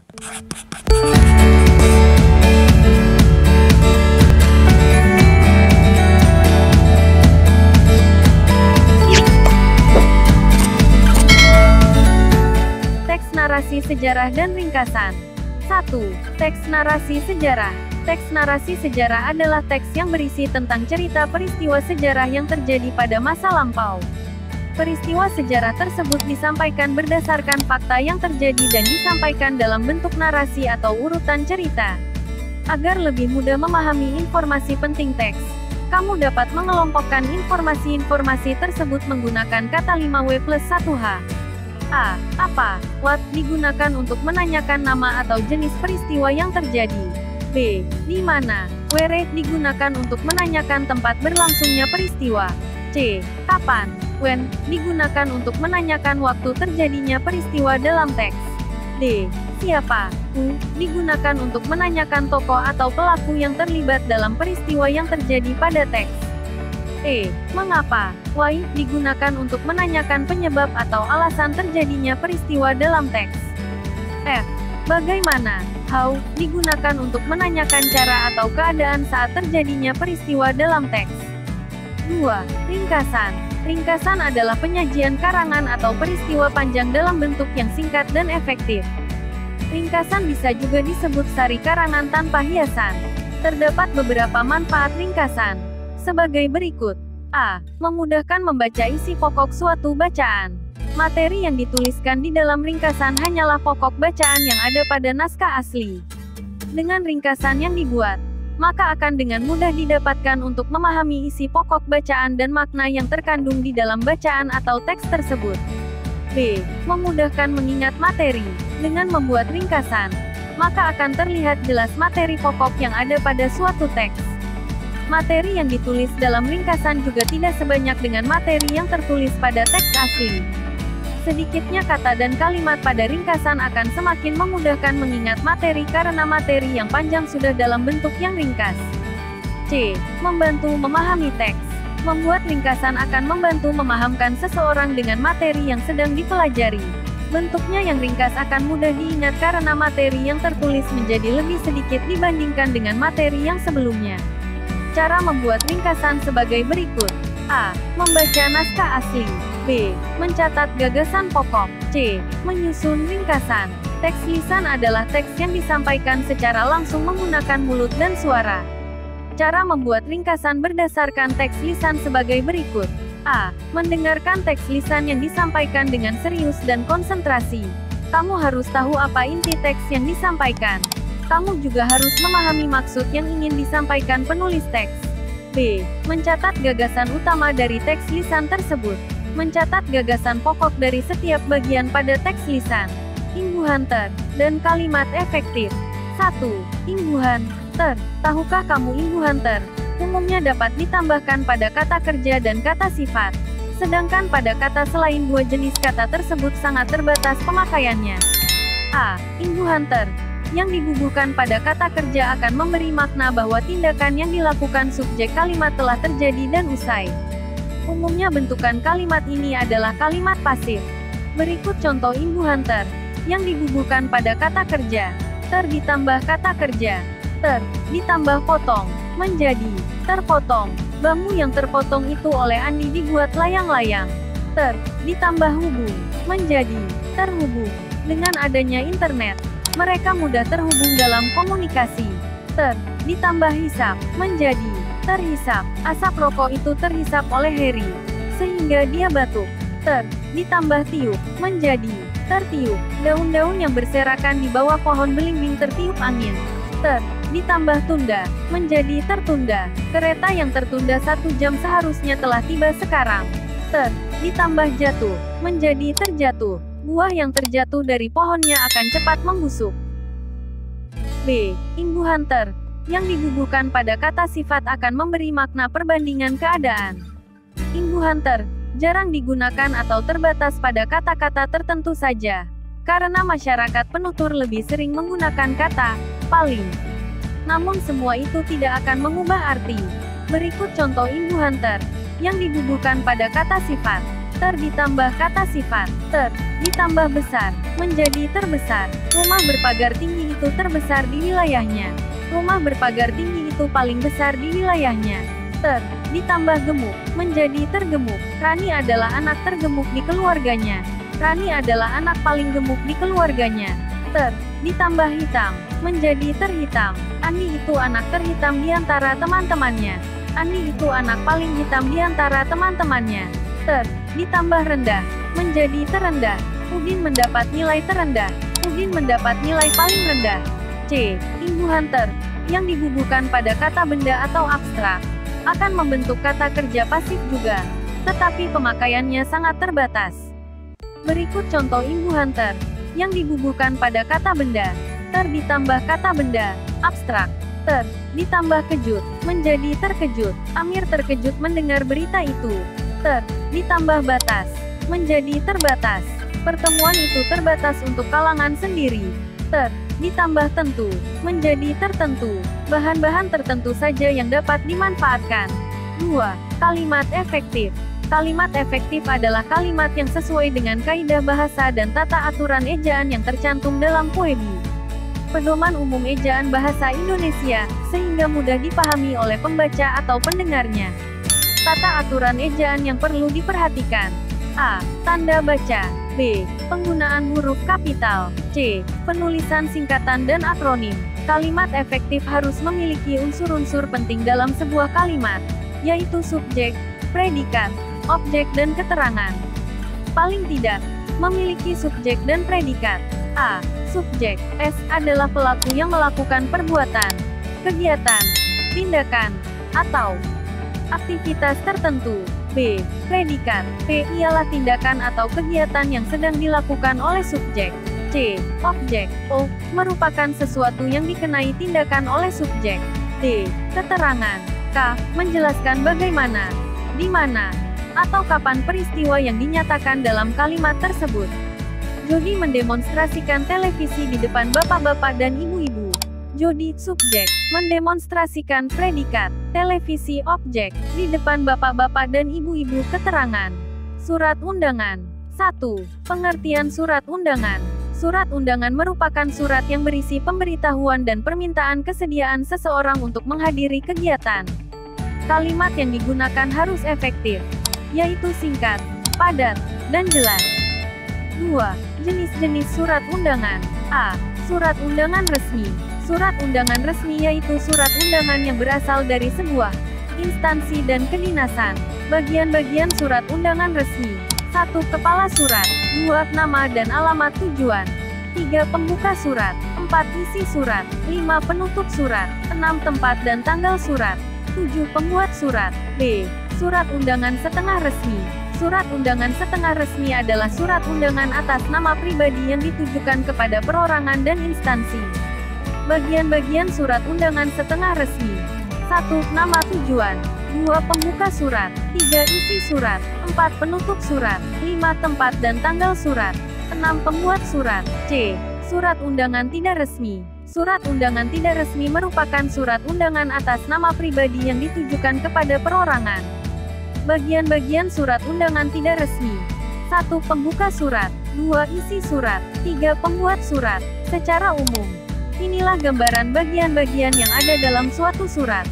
Teks narasi sejarah dan ringkasan. 1. Teks narasi sejarah. Teks narasi sejarah adalah teks yang berisi tentang cerita peristiwa sejarah yang terjadi pada masa lampau. Peristiwa sejarah tersebut disampaikan berdasarkan fakta yang terjadi dan disampaikan dalam bentuk narasi atau urutan cerita. Agar lebih mudah memahami informasi penting teks, kamu dapat mengelompokkan informasi-informasi tersebut menggunakan kata 5W+1H. A. Apa? What digunakan untuk menanyakan nama atau jenis peristiwa yang terjadi. B. Di mana? Where digunakan untuk menanyakan tempat berlangsungnya peristiwa. C. Kapan? When digunakan untuk menanyakan waktu terjadinya peristiwa dalam teks. D. Siapa? Who digunakan untuk menanyakan tokoh atau pelaku yang terlibat dalam peristiwa yang terjadi pada teks. E. Mengapa? Why digunakan untuk menanyakan penyebab atau alasan terjadinya peristiwa dalam teks. F. Bagaimana? How digunakan untuk menanyakan cara atau keadaan saat terjadinya peristiwa dalam teks. 2. Ringkasan. Ringkasan adalah penyajian karangan atau peristiwa panjang dalam bentuk yang singkat dan efektif. Ringkasan bisa juga disebut sari karangan tanpa hiasan. Terdapat beberapa manfaat ringkasan, sebagai berikut. A. Memudahkan membaca isi pokok suatu bacaan. Materi yang dituliskan di dalam ringkasan hanyalah pokok bacaan yang ada pada naskah asli. Dengan ringkasan yang dibuat, maka akan dengan mudah didapatkan untuk memahami isi pokok bacaan dan makna yang terkandung di dalam bacaan atau teks tersebut. B. Memudahkan mengingat materi. Dengan membuat ringkasan, maka akan terlihat jelas materi pokok yang ada pada suatu teks. Materi yang ditulis dalam ringkasan juga tidak sebanyak dengan materi yang tertulis pada teks asli. Sedikitnya kata dan kalimat pada ringkasan akan semakin memudahkan mengingat materi karena materi yang panjang sudah dalam bentuk yang ringkas. C. Membantu memahami teks. Membuat ringkasan akan membantu memahamkan seseorang dengan materi yang sedang dipelajari. Bentuknya yang ringkas akan mudah diingat karena materi yang tertulis menjadi lebih sedikit dibandingkan dengan materi yang sebelumnya. Cara membuat ringkasan sebagai berikut. A. Membaca naskah asli. B. Mencatat gagasan pokok. C. Menyusun ringkasan. Teks lisan adalah teks yang disampaikan secara langsung menggunakan mulut dan suara. Cara membuat ringkasan berdasarkan teks lisan sebagai berikut. A. Mendengarkan teks lisan yang disampaikan dengan serius dan konsentrasi. Kamu harus tahu apa inti teks yang disampaikan. Kamu juga harus memahami maksud yang ingin disampaikan penulis teks. B. Mencatat gagasan utama dari teks lisan tersebut. Mencatat gagasan pokok dari setiap bagian pada teks lisan. Imbuhan ter dan kalimat efektif. 1. Imbuhan ter. Tahukah kamu imbuhan ter umumnya dapat ditambahkan pada kata kerja dan kata sifat. Sedangkan pada kata selain dua jenis kata tersebut sangat terbatas pemakaiannya. A. Imbuhan ter yang dibubuhkan pada kata kerja akan memberi makna bahwa tindakan yang dilakukan subjek kalimat telah terjadi dan usai. Umumnya bentukan kalimat ini adalah kalimat pasif. Berikut contoh imbuhan ter yang dibubuhkan pada kata kerja. Ter ditambah kata kerja. Ter ditambah potong menjadi terpotong. Bambu yang terpotong itu oleh Andi dibuat layang-layang. Ter ditambah hubung menjadi terhubung. Dengan adanya internet, mereka mudah terhubung dalam komunikasi. Ter ditambah hisap menjadi terhisap. Asap rokok itu terhisap oleh Harry, sehingga dia batuk. Ter ditambah tiup menjadi tertiup. Daun-daun yang berserakan di bawah pohon belimbing tertiup angin. Ter ditambah tunda menjadi tertunda. Kereta yang tertunda 1 jam seharusnya telah tiba sekarang. Ter ditambah jatuh menjadi terjatuh. Buah yang terjatuh dari pohonnya akan cepat membusuk. B. Imbuhan ter yang dibubuhkan pada kata sifat akan memberi makna perbandingan keadaan. Imbuhan ter jarang digunakan atau terbatas pada kata-kata tertentu saja, karena masyarakat penutur lebih sering menggunakan kata paling. Namun semua itu tidak akan mengubah arti. Berikut contoh imbuhan ter yang dibubuhkan pada kata sifat. Ter ditambah kata sifat. Ter ditambah besar menjadi terbesar. Rumah berpagar tinggi itu terbesar di wilayahnya. Rumah berpagar tinggi itu paling besar di wilayahnya. Ditambah gemuk, menjadi tergemuk. Rani adalah anak tergemuk di keluarganya. Rani adalah anak paling gemuk di keluarganya. Ditambah hitam, menjadi terhitam. Ani itu anak terhitam di antara teman-temannya. Ani itu anak paling hitam di antara teman-temannya. Ditambah rendah, menjadi terendah. Udin mendapat nilai terendah. Udin mendapat nilai paling rendah. C. Imbuhan yang dibubuhkan pada kata benda atau abstrak, akan membentuk kata kerja pasif juga, tetapi pemakaiannya sangat terbatas. Berikut contoh imbuhan yang dibubuhkan pada kata benda. Ditambah kata benda, abstrak. Ditambah kejut, menjadi terkejut. Amir terkejut mendengar berita itu. Ditambah batas, menjadi terbatas. Pertemuan itu terbatas untuk kalangan sendiri. Ditambah tentu, menjadi tertentu. Bahan-bahan tertentu saja yang dapat dimanfaatkan. 2. Kalimat efektif. Kalimat efektif adalah kalimat yang sesuai dengan kaidah bahasa dan tata aturan ejaan yang tercantum dalam poemi. Pedoman umum ejaan bahasa Indonesia, sehingga mudah dipahami oleh pembaca atau pendengarnya. Tata aturan ejaan yang perlu diperhatikan. A. Tanda baca. B. Penggunaan huruf kapital. C. Penulisan singkatan dan akronim. Kalimat efektif harus memiliki unsur-unsur penting dalam sebuah kalimat, yaitu subjek, predikat, objek dan keterangan. Paling tidak, memiliki subjek dan predikat. A. Subjek. S. Adalah pelaku yang melakukan perbuatan, kegiatan, tindakan, atau aktivitas tertentu. B. Predikat. P. Ialah tindakan atau kegiatan yang sedang dilakukan oleh subjek. C. Objek. O. Merupakan sesuatu yang dikenai tindakan oleh subjek. D. Keterangan. K. Menjelaskan bagaimana, di mana, atau kapan peristiwa yang dinyatakan dalam kalimat tersebut. Jody mendemonstrasikan televisi di depan bapak-bapak dan ibu-ibu. Jody, subjek, mendemonstrasikan predikat, televisi objek, di depan bapak-bapak dan ibu-ibu keterangan. Surat undangan. 1. Pengertian surat undangan. Surat undangan merupakan surat yang berisi pemberitahuan dan permintaan kesediaan seseorang untuk menghadiri kegiatan. Kalimat yang digunakan harus efektif, yaitu singkat, padat, dan jelas. 2. Jenis-jenis surat undangan. A. Surat undangan resmi. Surat undangan resmi yaitu surat undangan yang berasal dari sebuah instansi dan kedinasan. Bagian-bagian surat undangan resmi. 1. Kepala surat. 2. Nama dan alamat tujuan. 3. Pembuka surat. 4. Isi surat. 5. Penutup surat. 6. Tempat dan tanggal surat. 7. Pembuat surat. B. Surat undangan setengah resmi. Surat undangan setengah resmi adalah surat undangan atas nama pribadi yang ditujukan kepada perorangan dan instansi. Bagian-bagian surat undangan setengah resmi. 1. Nama tujuan. 2. Pembuka surat. 3. Isi surat. 4. Penutup surat. 5. Tempat dan tanggal surat. 6. Pembuat surat. C. Surat undangan tidak resmi. Surat undangan tidak resmi merupakan surat undangan atas nama pribadi yang ditujukan kepada perorangan. Bagian-bagian surat undangan tidak resmi. 1. Pembuka surat. 2. Isi surat. 3. Pembuat surat. Secara umum, inilah gambaran bagian-bagian yang ada dalam suatu surat.